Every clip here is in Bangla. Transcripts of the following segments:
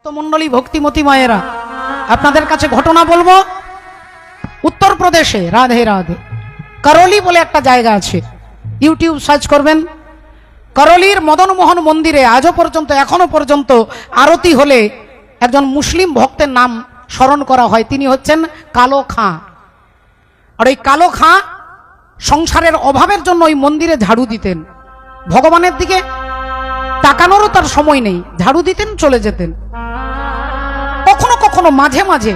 তো মণ্ডলী ভক্তিমতী মায়েরা, আপনাদের কাছে ঘটনা বলবো। উত্তরপ্রদেশে রাধে রাধে করলি বলে একটা জায়গা আছে, ইউটিউব সার্চ করবেন। করলির মদনমোহন মন্দিরে আজও পর্যন্ত এখনো পর্যন্ত আরতি হলে একজন মুসলিম ভক্তের নাম স্মরণ করা হয়, তিনি হচ্ছেন কালো খাঁ। আর ওই কালো খাঁ সংসারের অভাবের জন্য ওই মন্দিরে ঝাড়ু দিতেন, ভগবানের দিকে তাকানোরও তার সময় নেই, ঝাড়ু দিতেন চলে যেতেন। কখনো কখনো মাঝে মাঝে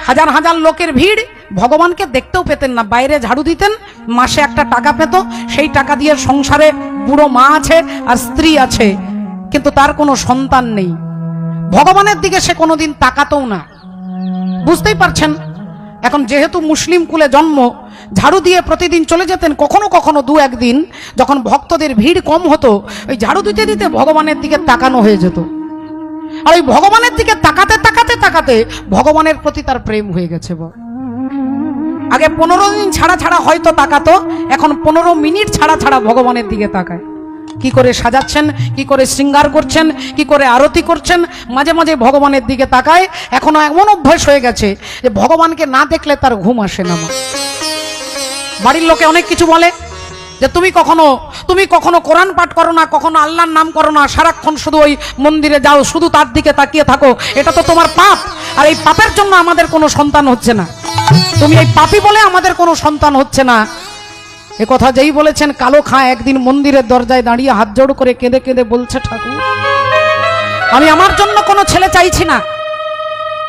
হাজার হাজার লোকের ভিড়, ভগবানকে দেখতেও পেতেন না, বাইরে ঝাড়ু দিতেন, মাসে একটা টাকা পেত, সেই টাকা দিয়ে সংসারে বুড়ো মা আছে আর স্ত্রী আছে, কিন্তু তার কোনো সন্তান নেই, ভগবানের দিকে সে কোনোদিন তাকাতও না। বুঝতেই পারছেন, এখন যেহেতু মুসলিম কুলে জন্ম, ঝাড়ু দিয়ে প্রতিদিন চলে যেতেন। কখনো কখনো দু একদিন যখন ভক্তদের ভিড় কম হতো, ওই ঝাড়ু দিতে দিতে ভগবানের দিকে তাকানো হয়ে যেত। আর ওই ভগবানের দিকে তাকাতে তাকাতে তাকাতে ভগবানের প্রতি তার প্রেম হয়ে গেছে। আগে 15 দিন ছাড়া ছাড়া হয়তো তাকাতো, এখন 15 মিনিট ছাড়া ছাড়া ভগবানের দিকে তাকায়। কি করে সাজাচ্ছেন, কি করে শৃঙ্গার করছেন, কি করে আরতি করছেন, মাঝে মাঝে ভগবানের দিকে তাকায়। এখনো এমন অভ্যাস হয়ে গেছে যে ভগবানকে না দেখলে তার ঘুম আসে না। বাড়ির লোকে অনেক কিছু বলে যে তুমি কখনো কোরআন পাঠ করো না, কখনো আল্লাহর নাম করো না, সারাক্ষণ শুধু ওই মন্দিরে যাও, শুধু তার দিকে তাকিয়ে থাকো, এটা তো তোমার পাপ, আর এই পাপের জন্য আমাদের কোনো সন্তান হচ্ছে না, তুমি এই পাপী বলে আমাদের কোনো সন্তান হচ্ছে না। এ কথা যেই বলেছেন, কালো খাঁ একদিন মন্দিরের দরজায় দাঁড়িয়ে হাত জোড় করে কেঁদে কেঁদে বলছে, ঠাকুর আমি আমার জন্য কোনো ছেলে চাইছি না,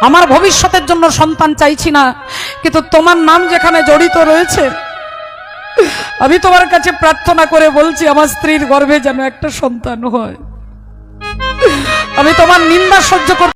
আমার ভবিষ্যতের জন্য সন্তান চাইছি না, কিন্তু তোমার নাম যেখানে জড়িত রয়েছে, আমি তোমার কাছে প্রার্থনা করে বলছি আমার স্ত্রীর গর্ভে যেন একটা সন্তান হয়। আমি তোমার নিন্দা সহ্য করতে